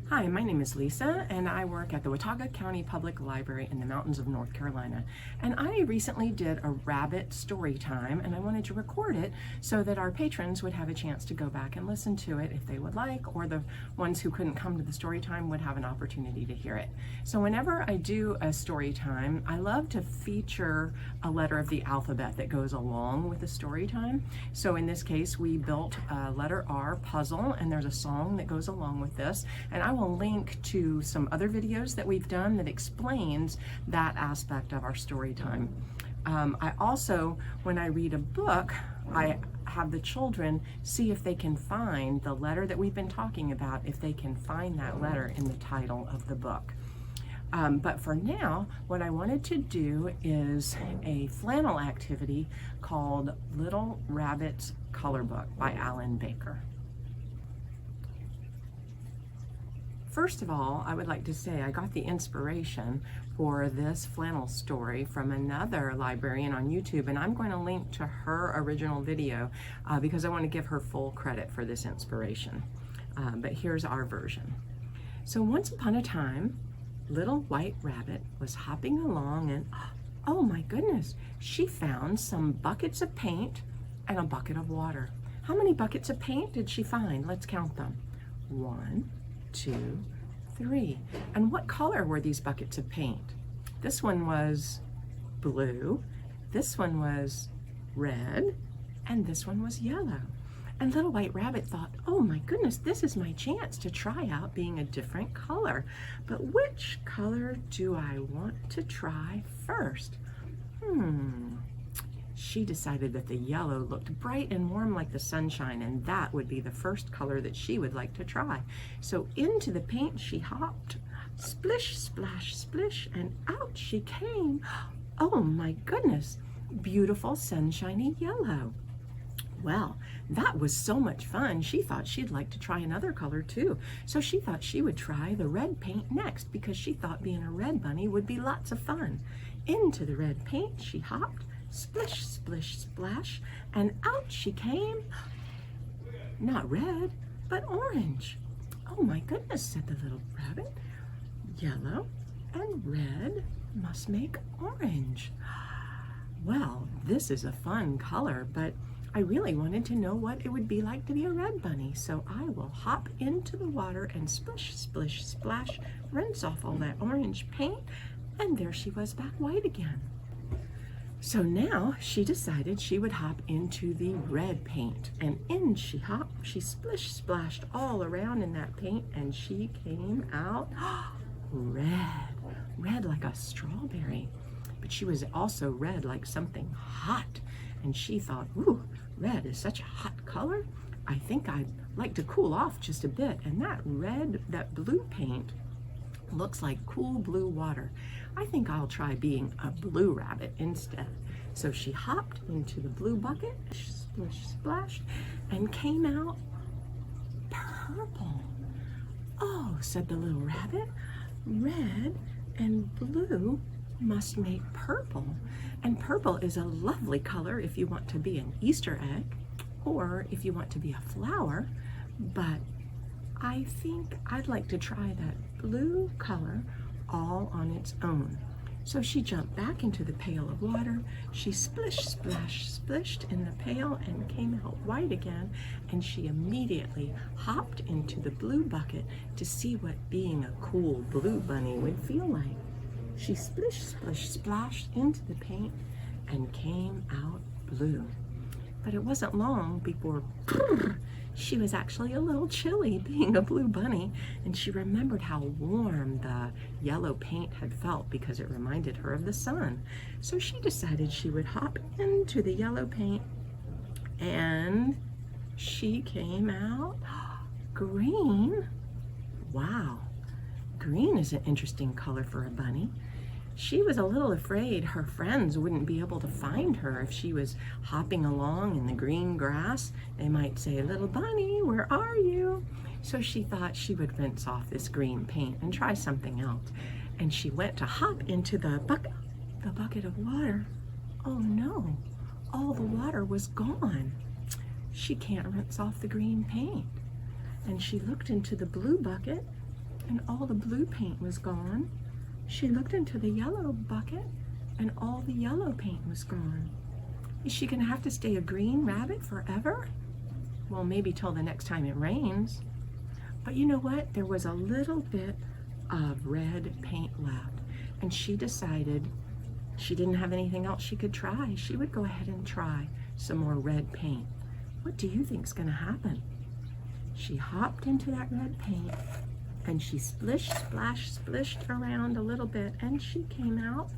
Hi, my name is Lisa, and I work at the Watauga County Public Library in the mountains of North Carolina. And I recently did a rabbit story time, and I wanted to record it so that our patrons would have a chance to go back and listen to it if they would like, or the ones who couldn't come to the story time would have an opportunity to hear it. So whenever I do a story time, I love to feature a letter of the alphabet that goes along with the story time. So in this case, we built a letter R puzzle, and there's a song that goes along with this, and I will link to some other videos that we've done that explains that aspect of our story time. I also, when I read a book, I have the children see if they can find the letter that we've been talking about, if they can find that letter in the title of the book. But for now, what I wanted to do is a flannel activity called Little Rabbit's Color Book by Alan Baker. First of all, I would like to say I got the inspiration for this flannel story from another librarian on YouTube, and I'm going to link to her original video because I want to give her full credit for this inspiration. But here's our version. So once upon a time, Little White Rabbit was hopping along and, oh my goodness, she found some buckets of paint and a bucket of water. How many buckets of paint did she find? Let's count them. 1, 2, 3. And what color were these buckets of paint? This one was blue, this one was red, and this one was yellow. And Little White Rabbit thought, oh my goodness, this is my chance to try out being a different color. But which color do I want to try first? She decided that the yellow looked bright and warm like the sunshine, and that would be the first color that she would like to try. So into the paint she hopped, splish, splash, splish, and out she came. Oh my goodness, beautiful sunshiny yellow. Well, that was so much fun, she thought she'd like to try another color too. So she thought she would try the red paint next because she thought being a red bunny would be lots of fun. Into the red paint she hopped, splish, splish, splash, and out she came. Not red, but orange. Oh my goodness, said the little rabbit. Yellow and red must make orange. Well, this is a fun color, but I really wanted to know what it would be like to be a red bunny, so I will hop into the water and splish, splish, splash, rinse off all that orange paint, and there she was back white again. So now she decided she would hop into the red paint, and in she hopped, she splish splashed all around in that paint, and she came out red like a strawberry. But she was also red like something hot, and she thought, ooh, red is such a hot color. I think I'd like to cool off just a bit, and that blue paint looks like cool blue water. I think I'll try being a blue rabbit instead. So she hopped into the blue bucket, splish splashed, and came out purple. Oh, said the little rabbit, red and blue must make purple. And purple is a lovely color if you want to be an Easter egg or if you want to be a flower, but I think I'd like to try that blue color all on its own. So she jumped back into the pail of water. She splish, splash, splished in the pail and came out white again. And she immediately hopped into the blue bucket to see what being a cool blue bunny would feel like. She splish, splish, splashed into the paint and came out blue. But it wasn't long before she was actually a little chilly being a blue bunny, and she remembered how warm the yellow paint had felt because it reminded her of the sun. So she decided she would hop into the yellow paint, and she came out green. Wow, green is an interesting color for a bunny. She was a little afraid her friends wouldn't be able to find her if she was hopping along in the green grass. They might say, little bunny, where are you? So she thought she would rinse off this green paint and try something else. And she went to hop into the bucket of water. Oh no, all the water was gone. She can't rinse off the green paint. And she looked into the blue bucket and all the blue paint was gone. She looked into the yellow bucket, and all the yellow paint was gone. Is she gonna have to stay a green rabbit forever? Well, maybe till the next time it rains. But you know what? There was a little bit of red paint left, and she decided she didn't have anything else she could try. She would go ahead and try some more red paint. What do you think's gonna happen? She hopped into that red paint, and she splish, splash, splished around a little bit, and she came out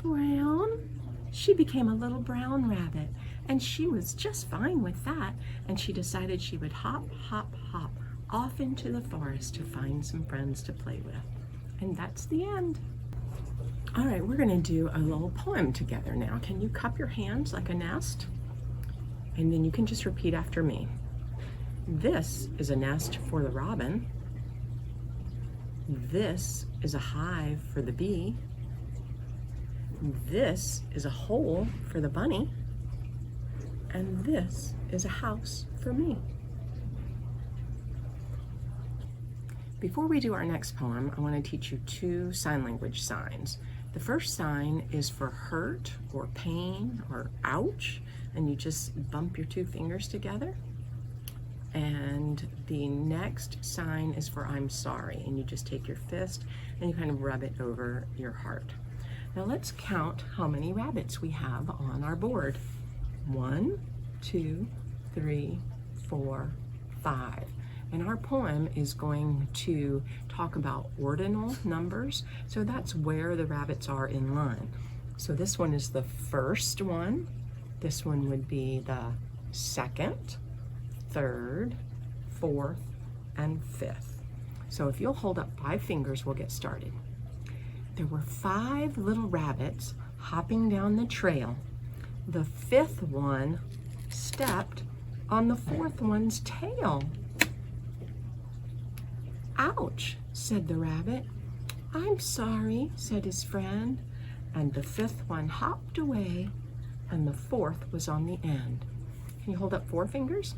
brown. She became a little brown rabbit, and she was just fine with that, and she decided she would hop, hop, hop off into the forest to find some friends to play with. And that's the end. All right, we're gonna do a little poem together now. Can you cup your hands like a nest? And then you can just repeat after me. This is a nest for the robin. This is a hive for the bee. This is a hole for the bunny. And this is a house for me. Before we do our next poem, I want to teach you 2 sign language signs. The first sign is for hurt or pain or ouch, and you just bump your 2 fingers together. And the next sign is for I'm sorry, and you just take your fist and you kind of rub it over your heart. Now let's count how many rabbits we have on our board. 1, 2, 3, 4, 5. And our poem is going to talk about ordinal numbers, so that's where the rabbits are in line. So this one is the first one. This one would be the second, third, fourth, and fifth. So if you'll hold up 5 fingers, we'll get started. There were 5 little rabbits hopping down the trail. The 5th one stepped on the 4th one's tail. Ouch, said the rabbit. I'm sorry, said his friend. And the 5th one hopped away, and the 4th was on the end. Can you hold up 4 fingers?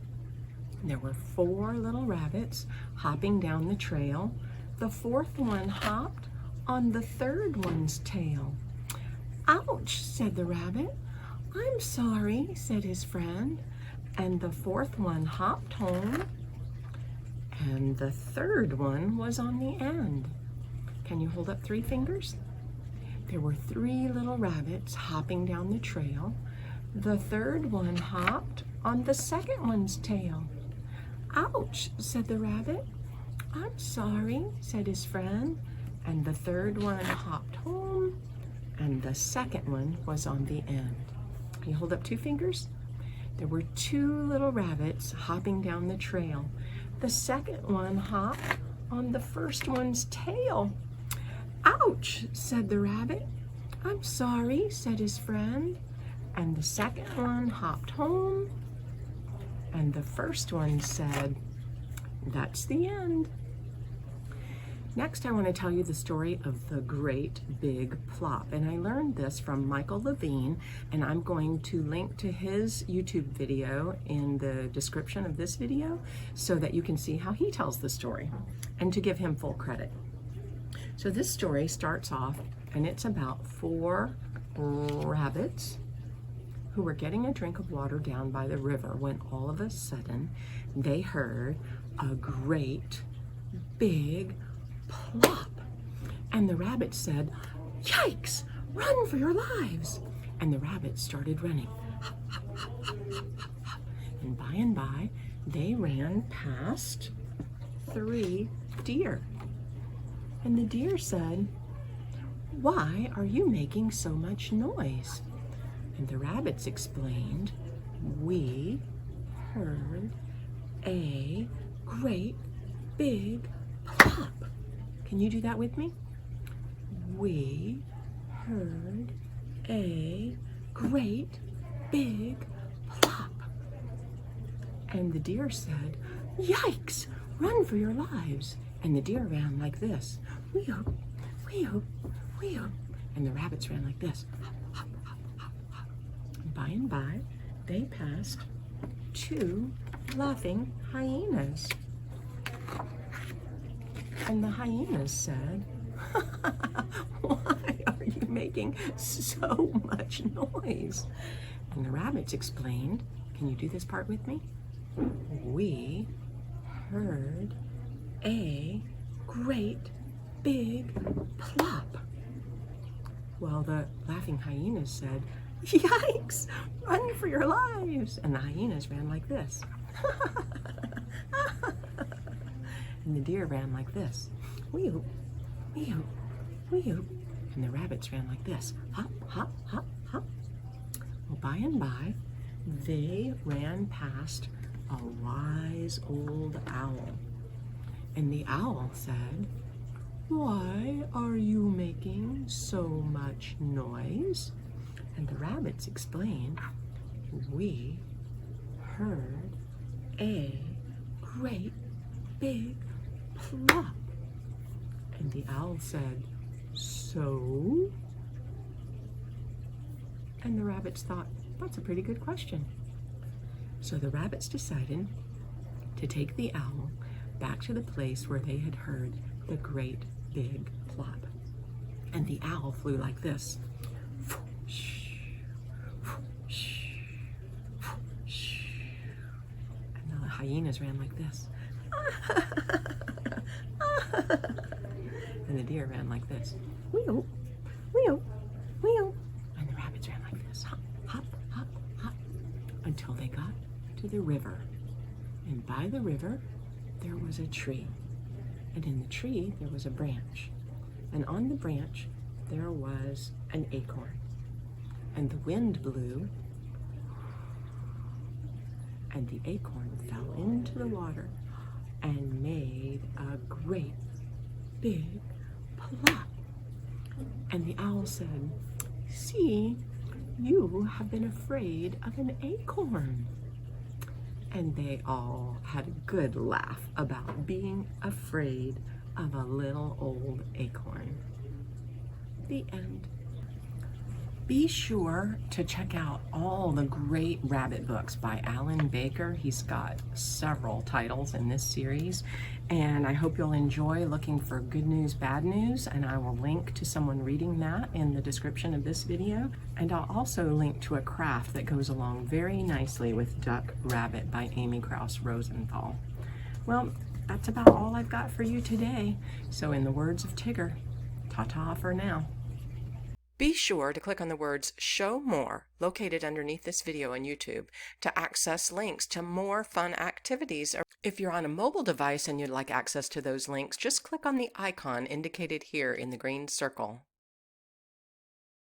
There were 4 little rabbits hopping down the trail. The 4th one hopped on the 3rd one's tail. Ouch, said the rabbit. I'm sorry, said his friend. And the 4th one hopped home, and the 3rd one was on the end. Can you hold up 3 fingers? There were 3 little rabbits hopping down the trail. The 3rd one hopped on the 2nd one's tail. Ouch, said the rabbit. I'm sorry, said his friend. And the 3rd one hopped home, and the 2nd one was on the end. Can you hold up 2 fingers? There were 2 little rabbits hopping down the trail. The 2nd one hopped on the 1st one's tail. Ouch, said the rabbit. I'm sorry, said his friend. And the 2nd one hopped home, and the 1st one said, that's the end. Next, I want to tell you the story of the great big plop. And I learned this from Michael Levine, and I'm going to link to his YouTube video in the description of this video so that you can see how he tells the story and to give him full credit. So this story starts off, and it's about 4 rabbits who were getting a drink of water down by the river when all of a sudden they heard a great big plop. And the rabbit said, yikes, run for your lives. And the rabbits started running. Hop, hop, hop, hop, hop, hop, hop. And by, they ran past 3 deer. And the deer said, why are you making so much noise? And the rabbits explained, we heard a great big plop. Can you do that with me? We heard a great big plop. And the deer said, yikes, run for your lives. And the deer ran like this. Wee-hoop, wee-hoop, wee-hoop. And the rabbits ran like this. Hop, hop, hop, hop, hop. And by, they passed 2 laughing hyenas. And the hyenas said, "Why are you making so much noise?" And the rabbits explained, can you do this part with me? We heard a great big plop. Well, the laughing hyenas said, "Yikes! Run for your lives!" And the hyenas ran like this. And the deer ran like this. Wee-oo, wee-oo, wee-oo. And the rabbits ran like this. Hop, hop, hop, hop. Well, by and by, they ran past a wise old owl. And the owl said, "Why are you making so much noise?" And the rabbits explained, "We heard a great big plop." And the owl said, "So?" And the rabbits thought, that's a pretty good question. So the rabbits decided to take the owl back to the place where they had heard the great big plop. And the owl flew like this. And the hyenas ran like this. And the deer ran like this. Wee-oo, wee-oo, wee-oo. And the rabbits ran like this. Hop, hop, hop, hop. Until they got to the river. And by the river, there was a tree. And in the tree, there was a branch. And on the branch, there was an acorn. And the wind blew, and the acorn fell into the water and made a great big plop. And the owl said, "See, you have been afraid of an acorn." And they all had a good laugh about being afraid of a little old acorn. The end. Be sure to check out all the great rabbit books by Alan Baker. He's got several titles in this series, and I hope you'll enjoy looking for Good News, Bad News, and I will link to someone reading that in the description of this video. And I'll also link to a craft that goes along very nicely with Duck Rabbit by Krause Rosenthall. Well, that's about all I've got for you today. So in the words of Tigger, ta-ta for now. Be sure to click on the words "Show More" located underneath this video on YouTube to access links to more fun activities. If you're on a mobile device and you'd like access to those links, just click on the icon indicated here in the green circle.